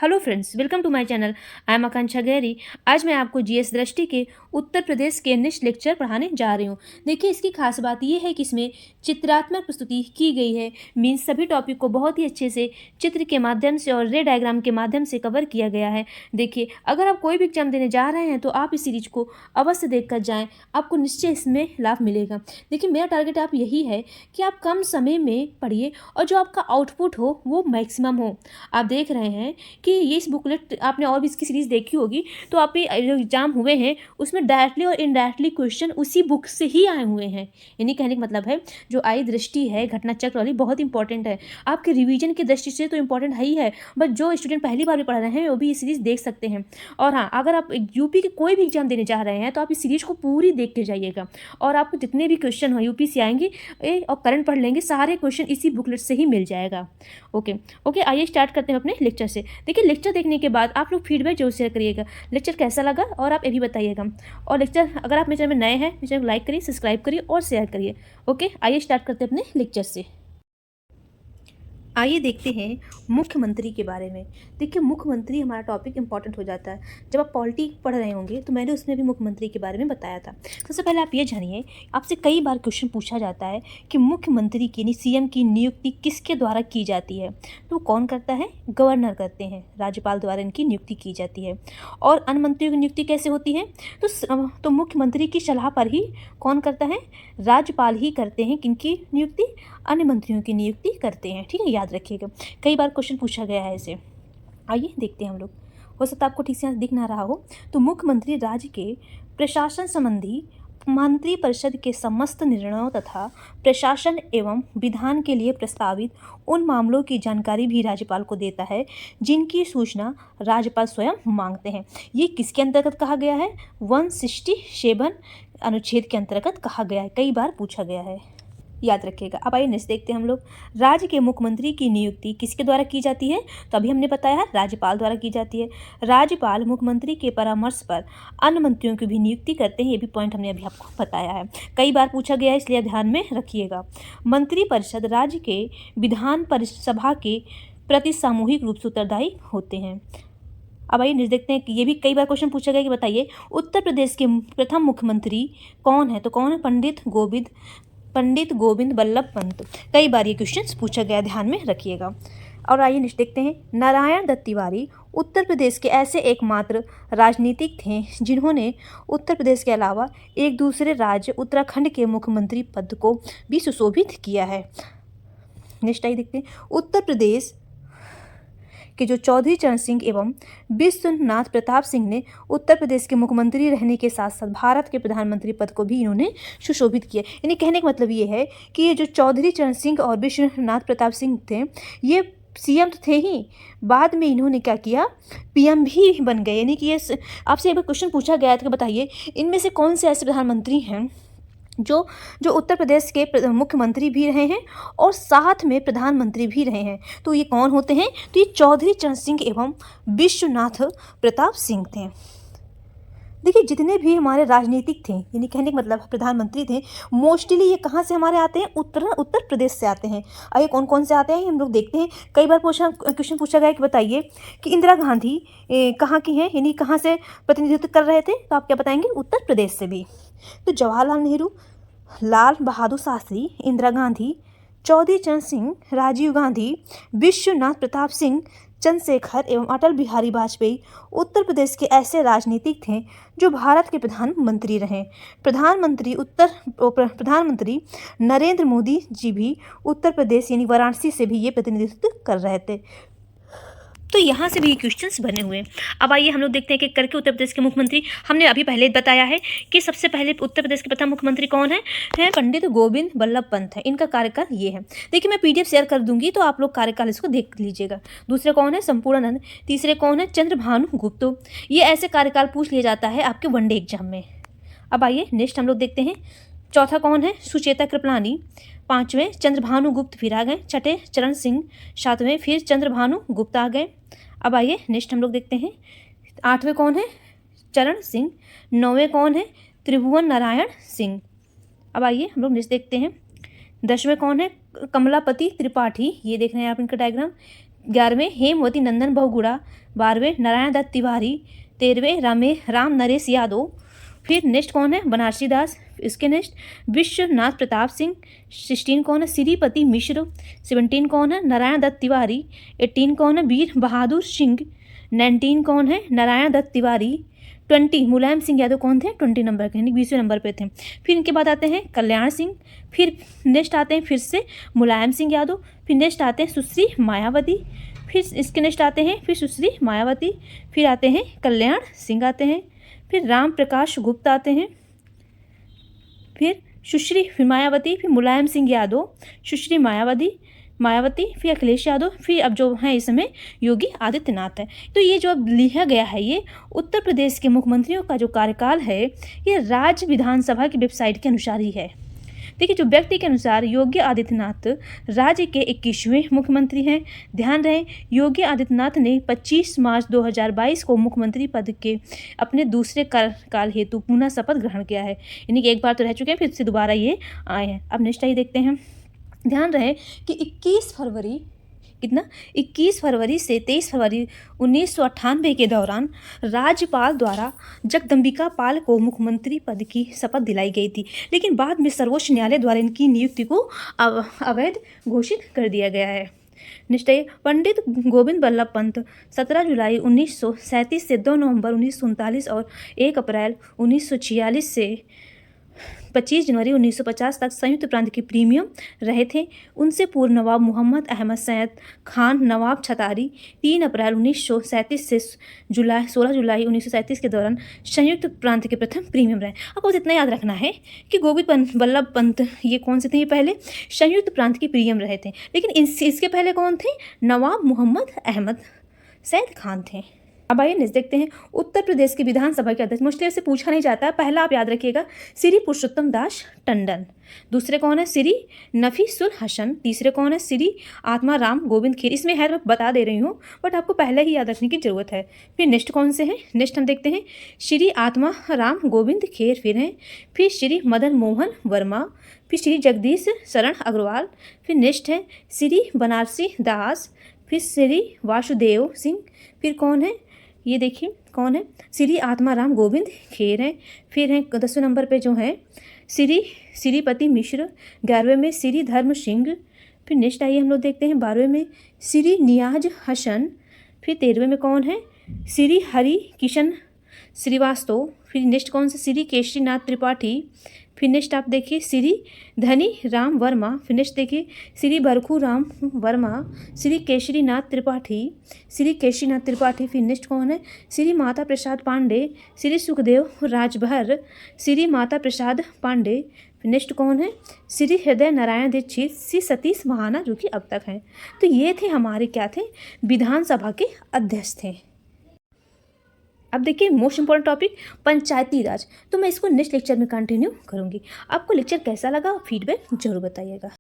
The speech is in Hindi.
Hello friends, welcome to my channel. I am Akanksha Gahri. आज मैं आपको जीएस दृष्टि के उत्तर प्रदेश के नेक्स्ट लेक्चर पढ़ाने जा रही हूँ। देखिए, इसकी खास बात यह है कि इसमें चित्रात्मक प्रस्तुति की गई है। मीन्स सभी टॉपिक को बहुत ही अच्छे से चित्र के माध्यम से और रे डायग्राम के माध्यम से कवर किया गया है। देखिए, अगर आप कोई भी एग्जाम देने जा रहे हैं तो आप इस सीरीज को अवश्य देख कर जाएँ, आपको निश्चय इसमें लाभ मिलेगा। देखिए, मेरा टारगेट आप यही है कि आप कम समय में पढ़िए और जो आपका आउटपुट हो वो मैक्सिमम हो। आप देख रहे हैं कि ये इस बुकलेट आपने और भी इसकी सीरीज़ देखी होगी, तो आप ये जो एग्ज़ाम हुए हैं उसमें डायरेक्टली और इनडायरेक्टली क्वेश्चन उसी बुक से ही आए हुए हैं। यानी कहने का मतलब है जो आई दृष्टि है घटना चक्र वाली बहुत इंपॉर्टेंट है। आपके रिवीजन की दृष्टि से तो इंपॉर्टेंट है ही है, बट जो स्टूडेंट पहली बार भी पढ़ रहे हैं वो भी ये सीरीज़ देख सकते हैं। और हाँ, अगर आप यूपी के कोई भी एग्जाम देने जा रहे हैं तो आप इस सीरीज़ को पूरी देख के जाइएगा और आपको जितने भी क्वेश्चन हो यूपी से आएंगे और करंट पढ़ लेंगे, सारे क्वेश्चन इसी बुकलेट से ही मिल जाएगा। ओके, आइए स्टार्ट करते हैं अपने लेक्चर से। देखिए, लेक्चर देखने के बाद आप लोग फीडबैक जरूर शेयर करिएगा, लेक्चर कैसा लगा और आप ये भी बताइएगा। और लेक्चर अगर आप मेरे चैनल में नए हैं, मेरे चैनल को लाइक करिए, सब्सक्राइब करिए और शेयर करिए। ओके, आइए स्टार्ट करते हैं अपने लेक्चर से। आइए देखते हैं मुख्यमंत्री के बारे में। देखिए, मुख्यमंत्री हमारा टॉपिक इंपॉर्टेंट हो जाता है। जब आप पॉलिटी पढ़ रहे होंगे तो मैंने उसमें भी मुख्यमंत्री के बारे में बताया था। सबसे पहले आप ये जानिए, आपसे कई बार क्वेश्चन पूछा जाता है कि मुख्यमंत्री की यानी सीएम की नियुक्ति किसके द्वारा की जाती है। तो कौन करता है? गवर्नर करते हैं, राज्यपाल द्वारा इनकी नियुक्ति की जाती है। और अन्य मंत्रियों की नियुक्ति कैसे होती है? तो मुख्यमंत्री की सलाह पर ही कौन करता है? राज्यपाल ही करते हैं। किनकी नियुक्ति? अन्य मंत्रियों की नियुक्ति करते हैं। ठीक है, याद रखिएगा, कई बार क्वेश्चन पूछा गया है इसे। आइए देखते हैं हम लोग। हो सकता है आपको ठीक से दिख ना रहा हो। तो मुख्यमंत्री राज्य के प्रशासन संबंधी मंत्रिपरिषद के समस्त निर्णयों तथा प्रशासन एवं विधान के लिए प्रस्तावित उन मामलों की जानकारी भी राज्यपाल को देता है जिनकी सूचना राज्यपाल स्वयं मांगते हैं। ये किसके अंतर्गत कहा गया है? 167 अनुच्छेद के अंतर्गत कहा गया है, कई बार पूछा गया है, याद रखिएगा। अब आइए नेक्स्ट देखते हैं हम लोग। राज्य के मुख्यमंत्री की नियुक्ति किसके द्वारा की जाती है? तो अभी हमने बताया है राज्यपाल द्वारा की जाती है। राज्यपाल मुख्यमंत्री के परामर्श पर अन्य मंत्रियों की भी नियुक्ति करते हैं। ये भी पॉइंट हमने अभी आपको बताया है, कई बार पूछा गया है, इसलिए ध्यान में रखिएगा। मंत्रिपरिषद राज्य के विधान सभा के प्रति सामूहिक रूप से उत्तरदायी होते हैं। अब आइए नेक्स्ट देखते हैं कि ये भी कई बार क्वेश्चन पूछा गया कि बताइए उत्तर प्रदेश के प्रथम मुख्यमंत्री कौन है? तो कौन है? पंडित गोविंद बल्लभ पंत। कई बार ये क्वेश्चन पूछा गया, ध्यान में रखिएगा। और आइए नेक्स्ट देखते हैं। नारायण दत्त तिवारी उत्तर प्रदेश के ऐसे एकमात्र राजनीतिक थे जिन्होंने उत्तर प्रदेश के अलावा एक दूसरे राज्य उत्तराखंड के मुख्यमंत्री पद को भी सुशोभित किया है। नेक्स्ट आइए देखते हैं। उत्तर प्रदेश कि जो चौधरी चरण सिंह एवं विश्वनाथ प्रताप सिंह ने उत्तर प्रदेश के मुख्यमंत्री रहने के साथ साथ भारत के प्रधानमंत्री पद को भी इन्होंने सुशोभित किया। यानी कहने का मतलब ये है कि ये जो चौधरी चरण सिंह और विश्वनाथ प्रताप सिंह थे, ये सीएम तो थे ही, बाद में इन्होंने क्या किया? पीएम भी बन गए। यानी कि ये आपसे एक बार क्वेश्चन पूछा गया था कि बताइए इनमें से कौन से ऐसे प्रधानमंत्री हैं जो उत्तर प्रदेश के मुख्यमंत्री भी रहे हैं और साथ में प्रधानमंत्री भी रहे हैं। तो ये कौन होते हैं? तो ये चौधरी चरण सिंह एवं विश्वनाथ प्रताप सिंह थे। देखिए, जितने भी हमारे राजनीतिक थे, यानी कहने का मतलब प्रधानमंत्री थे, मोस्टली ये कहाँ से हमारे आते हैं? उत्तर प्रदेश से आते हैं। आइए कौन कौन से आते हैं हम लोग देखते हैं। कई बार क्वेश्चन पूछा गया कि बताइए कि इंदिरा गांधी कहाँ की हैं, यानी कहाँ से प्रतिनिधित्व कर रहे थे? तो आप क्या बताएंगे? उत्तर प्रदेश से भी। तो जवाहरलाल नेहरू, लाल बहादुर शास्त्री, इंदिरा गांधी, चौधरी चरण सिंह, राजीव गांधी, विश्वनाथ प्रताप सिंह, चंद्रशेखर एवं अटल बिहारी वाजपेयी उत्तर प्रदेश के ऐसे राजनीतिक थे जो भारत के प्रधानमंत्री रहे। प्रधानमंत्री नरेंद्र मोदी जी भी उत्तर प्रदेश यानी वाराणसी से भी ये प्रतिनिधित्व कर रहे थे। तो यहाँ से भी क्वेश्चंस बने हुए हैं। अब आइए हम लोग देखते हैं कि करके उत्तर प्रदेश के मुख्यमंत्री, हमने अभी पहले बताया है कि सबसे पहले उत्तर प्रदेश के प्रथम मुख्यमंत्री कौन है पंडित गोविंद बल्लभ पंत है। इनका कार्यकाल ये है। देखिए, मैं पीडीएफ शेयर कर दूंगी तो आप लोग कार्यकाल इसको देख लीजिएगा। दूसरे कौन है? संपूर्णानंद। तीसरे कौन है? चंद्रभानु गुप्त। ये ऐसे कार्यकाल पूछ लिया जाता है आपके वनडे एग्जाम में। अब आइए नेक्स्ट हम लोग देखते हैं। चौथा कौन है? सुचेता कृपलानी। पाँचवें चंद्रभानु गुप्त फिर आ गए। छठे चरण सिंह। सातवें फिर चंद्रभानु गुप्त आ गए। अब आइए नेक्स्ट हम लोग देखते हैं। आठवें कौन है? चरण सिंह। नौवें कौन है? त्रिभुवन नारायण सिंह। अब आइए हम लोग नेक्स्ट देखते हैं। 10वें कौन है? कमलापति त्रिपाठी। ये देख रहे हैं आप इनका डायग्राम। 11वें हेमवती नंदन बहुगुणा, 12वें नारायण दत्त तिवारी, 13वें राम नरेश यादव। फिर नेक्स्ट कौन है, बनारसी दास। इसके नेक्स्ट विश्वनाथ प्रताप सिंह। 16 कौन है, श्रीपति मिश्र। 17 कौन है, नारायण दत्त तिवारी। 18 कौन है, वीर बहादुर सिंह। 19 कौन है, नारायण दत्त तिवारी। 20 मुलायम सिंह यादव कौन थे, 20 नंबर के, यानी 20वें नंबर पे थे। फिर इनके बाद आते हैं कल्याण सिंह। फिर नेक्स्ट आते हैं फिर से मुलायम सिंह यादव। फिर नेक्स्ट आते हैं सुश्री मायावती। फिर इसके नेक्स्ट आते हैं फिर सुश्री मायावती। फिर आते हैं कल्याण सिंह आते हैं। फिर राम प्रकाश गुप्त आते हैं। फिर सुश्री, फिर मायावती, फिर मुलायम सिंह यादव, सुश्री मायावती, फिर अखिलेश यादव, फिर अब जो है इस समय योगी आदित्यनाथ है। तो ये जो अब लिखा गया है ये उत्तर प्रदेश के मुख्यमंत्रियों का जो कार्यकाल है ये राज्य विधानसभा की वेबसाइट के अनुसार ही है। देखिए, जो व्यक्ति के अनुसार योगी आदित्यनाथ राज्य के 21वें मुख्यमंत्री हैं। ध्यान रहे, योगी आदित्यनाथ ने 25 मार्च 2022 को मुख्यमंत्री पद के अपने दूसरे कार्यकाल हेतु पुनः शपथ ग्रहण किया है, यानी कि एक बार तो रह चुके हैं, फिर से दोबारा ये आए हैं। अब नेक्स्ट आइए देखते हैं। ध्यान रहे कि 21 फरवरी से 23 फरवरी 1998 के दौरान राज्यपाल द्वारा जगदम्बिका पाल को मुख्यमंत्री पद की शपथ दिलाई गई थी, लेकिन बाद में सर्वोच्च न्यायालय द्वारा इनकी नियुक्ति को अवैध घोषित कर दिया गया है। नेक्स्ट है पंडित गोविंद बल्लभ पंत 17 जुलाई 1937 से 2 नवंबर 1939 और 1 अप्रैल 1946 से 25 जनवरी 1950 तक संयुक्त प्रांत के प्रीमियम रहे थे। उनसे पूर्व नवाब मोहम्मद अहमद सैयद खान नवाब छतारी 3 अप्रैल 1937 से 16 जुलाई 1937 के दौरान संयुक्त प्रांत के प्रथम प्रीमियम रहे। आपको बस इतना याद रखना है कि गोविंद बल्लभ पंत ये कौन से थे, ये पहले संयुक्त प्रांत के प्रीमियम रहे थे, लेकिन इसके पहले कौन थे, नवाब मोहम्मद अहमद सैयद खान थे। अब आइए नेक्स्ट देखते हैं उत्तर प्रदेश के विधानसभा के अध्यक्ष। मुश्किल से पूछा नहीं जाता है। पहला आप याद रखिएगा श्री पुरुषोत्तम दास टंडन। दूसरे कौन है, श्री नफीसुल हसन। तीसरे कौन है, श्री आत्मा राम गोविंद खेर। इसमें है, मैं बता दे रही हूँ, बट आपको पहले ही याद रखने की जरूरत है। फिर नेक्स्ट कौन से हैं, नेक्स्ट हम देखते हैं श्री आत्मा राम गोविंद खेर फिर हैं। फिर श्री मदन मोहन वर्मा। फिर श्री जगदीश शरण अग्रवाल। फिर नेक्स्ट है श्री बनारसी दास। फिर श्री वासुदेव सिंह। फिर कौन है, ये देखिए कौन है, श्री आत्माराम गोविंद खेर हैं। फिर हैं 10वें नंबर पे जो है श्रीपति मिश्र। 11वें में श्री धर्म सिंह। फिर नेक्स्ट आइए हम लोग देखते हैं 12वें में श्री नियाज हसन। फिर 13वें में कौन है, श्री हरि किशन श्रीवास्तव। फिर नेक्स्ट कौन से, श्री केशरीनाथ त्रिपाठी। फिर नेक्स्ट आप देखिए श्री धनी राम वर्मा। फिर नेक्स्ट देखिए श्री बरखू राम वर्मा, श्री केशरीनाथ त्रिपाठी। फिर नेक्स्ट कौन है, श्री माता प्रसाद पांडे, श्री सुखदेव राजभर, श्री माता प्रसाद पांडे। फिर नेक्स्ट कौन है, श्री हृदय नारायण दीक्षित, श्री सतीश महाना, जो कि अब तक हैं। तो ये थे हमारे क्या थे, विधानसभा के अध्यक्ष थे। अब देखिए मोस्ट इंपॉर्टेंट टॉपिक पंचायती राज। तो मैं इसको नेक्स्ट लेक्चर में कंटिन्यू करूँगी। आपको लेक्चर कैसा लगा, फीडबैक जरूर बताइएगा।